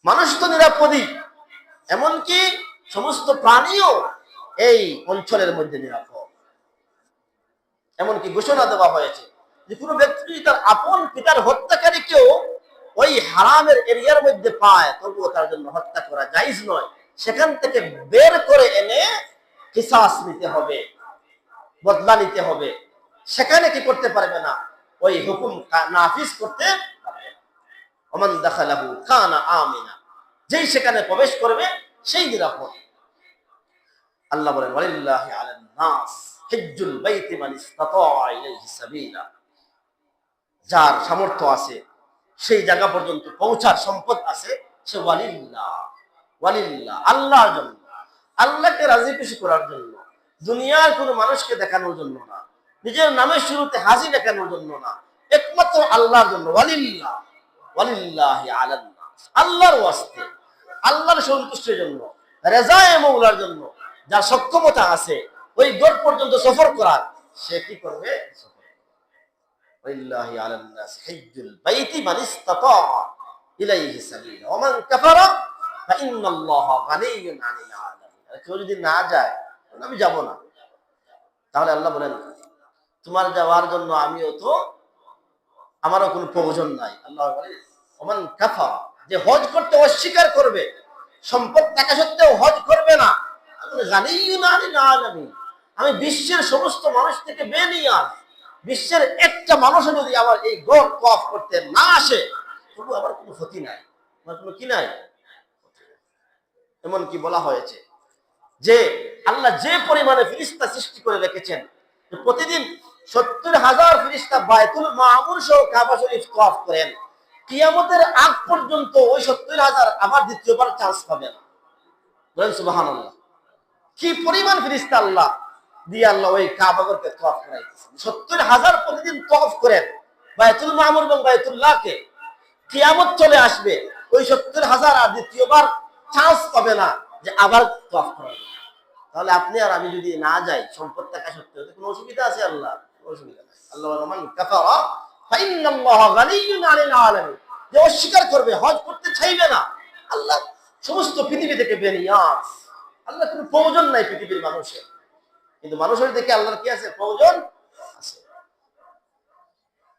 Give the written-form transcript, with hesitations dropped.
মানুষ তো নিরাপদই, এমনকি সমস্ত প্রাণীও এই অঞ্চলের মধ্যে নিরাপদ। এমনকি ঘোষণা দেওয়া হয়েছে যে কোনো ব্যক্তি তার আপন পিতার হত্যাকারীকেও ওই হারামের এরিয়ার মধ্যে পায়, তবুও তার জন্য হত্যা করা জায়েজ নয়। সেখান থেকে বের করে এনে কিসাস নিতে হবে, বদলা নিতে হবে। সেখানে কি করতে পারবে না, ওই হুকুম নাফিজ করতে পারবে। ওমান দাখালাহু কানা আমিনা, যেই সেখানে প্রবেশ করবে সেই নিরাপদ। আল্লাহ বলেন ওয়ালিল্লাহি আলান নাস হিজ্জুল বাইতি মান ইসতাতা ইলাইহি সাবিলা, যার সামর্থ্য আছে, সেই জায়গা পর্যন্ত পৌঁছার সম্পদ আছে, সে ওয়ালিল্লাহ, ওয়ালিল্লাহ, আল্লাহর জন্য, আল্লাহকে রাজি খুশি করার জন্য, দুনিয়ার কোনো মানুষকে দেখানোর জন্য না, নিজের নামের শুরুতে হাজি দেখানোর জন্য না, একমাত্র আল্লাহর জন্য। ওয়ালিল্লাহ, ওয়ালিল্লাহি আলান নাস, আল্লাহর ওয়াস্তে, আল্লাহর সন্তুষ্টির জন্য, রেজায়ে মওলার জন্য যার সক্ষমতা আছে ওই দূর পর্যন্ত সফর করার, সে কি করবে? ওয়ালিল্লাহি আলান নাস হিজ্জুল বাইতি মান ইসতাতা ইলাইহি সাবিলা ওয়া মান কাফারা ফা ইন্নাল্লাহা গানিয়্যুন আনিল আলামিন। কেউ যদি না যায়, আমি যাব না, তাহলে আল্লাহ বলেন তোমার যাওয়ার জন্য আমিও তো, আমারও কোনো প্রয়োজন নাই। আল্লাহ বলেন ওয়া মান কাফারা, যে হজ করতে অস্বীকার করবে, সম্পদ থাকা সত্ত্বেও হজ করবে না, গানিয়্যুন আনিল আলামিন, আমি বিশ্বের সমস্ত মানুষ থেকে বেনিয়াজ, বিশ্বের একটা মানুষও যদি আমার এই গড় তওয়াফ করতে না আসে, তবু আমার কোনো ক্ষতি নাই, আমার কোনো কি নাই। এমন কি বলা হয়েছে যে আল্লাহ যে পরিমাণে ফেরেশতা সৃষ্টি করে রেখেছেন, প্রতিদিন ৭০,০০০ ফেরেশতা বায়তুল মামুর সহ কাবা শরীফ তওয়াফ করেন, কিয়ামতের আগ পর্যন্ত ওই ৭০,০০০ আবার দ্বিতীয়বার চান্স পাবে না। বলেন সুবহানাল্লাহ। কি পরিমাণ ফেরেশতা আল্লাহ দিয়ে আল্লাহ ওই কাবাগরকে তওয়াফ করাইতেছেন। ৭০,০০০ প্রতিদিন তওয়াফ করেন বায়তুল মামুর এবং বায়তুল্লাহকে, কিয়ামত চলে আসবে, ওই ৭০,০০০ আর দ্বিতীয়বার চান্স পাবে না যে আবার তওয়াফ করাবে। তাহলে আপনি আর আমি যদি না যাই, সম্পদ থাকা সত্ত্বেও, কোনো অসুবিধা আছে? আল্লাহ কোনো অসুবিধা নাই। আল্লাহ মান কাফারা ফা ইন্নাল্লাহা গানিয়্যুন আনিল আলামিন, যে অস্বীকার করবে, হজ করতে চাইবে না, আল্লাহ সমস্ত পৃথিবী থেকে বেনিয়াজ, আল্লাহ কোনো প্রয়োজন নাই পৃথিবীর মানুষের। কিন্তু মানুষের দেখে আল্লাহর কি আছে? প্রয়োজন।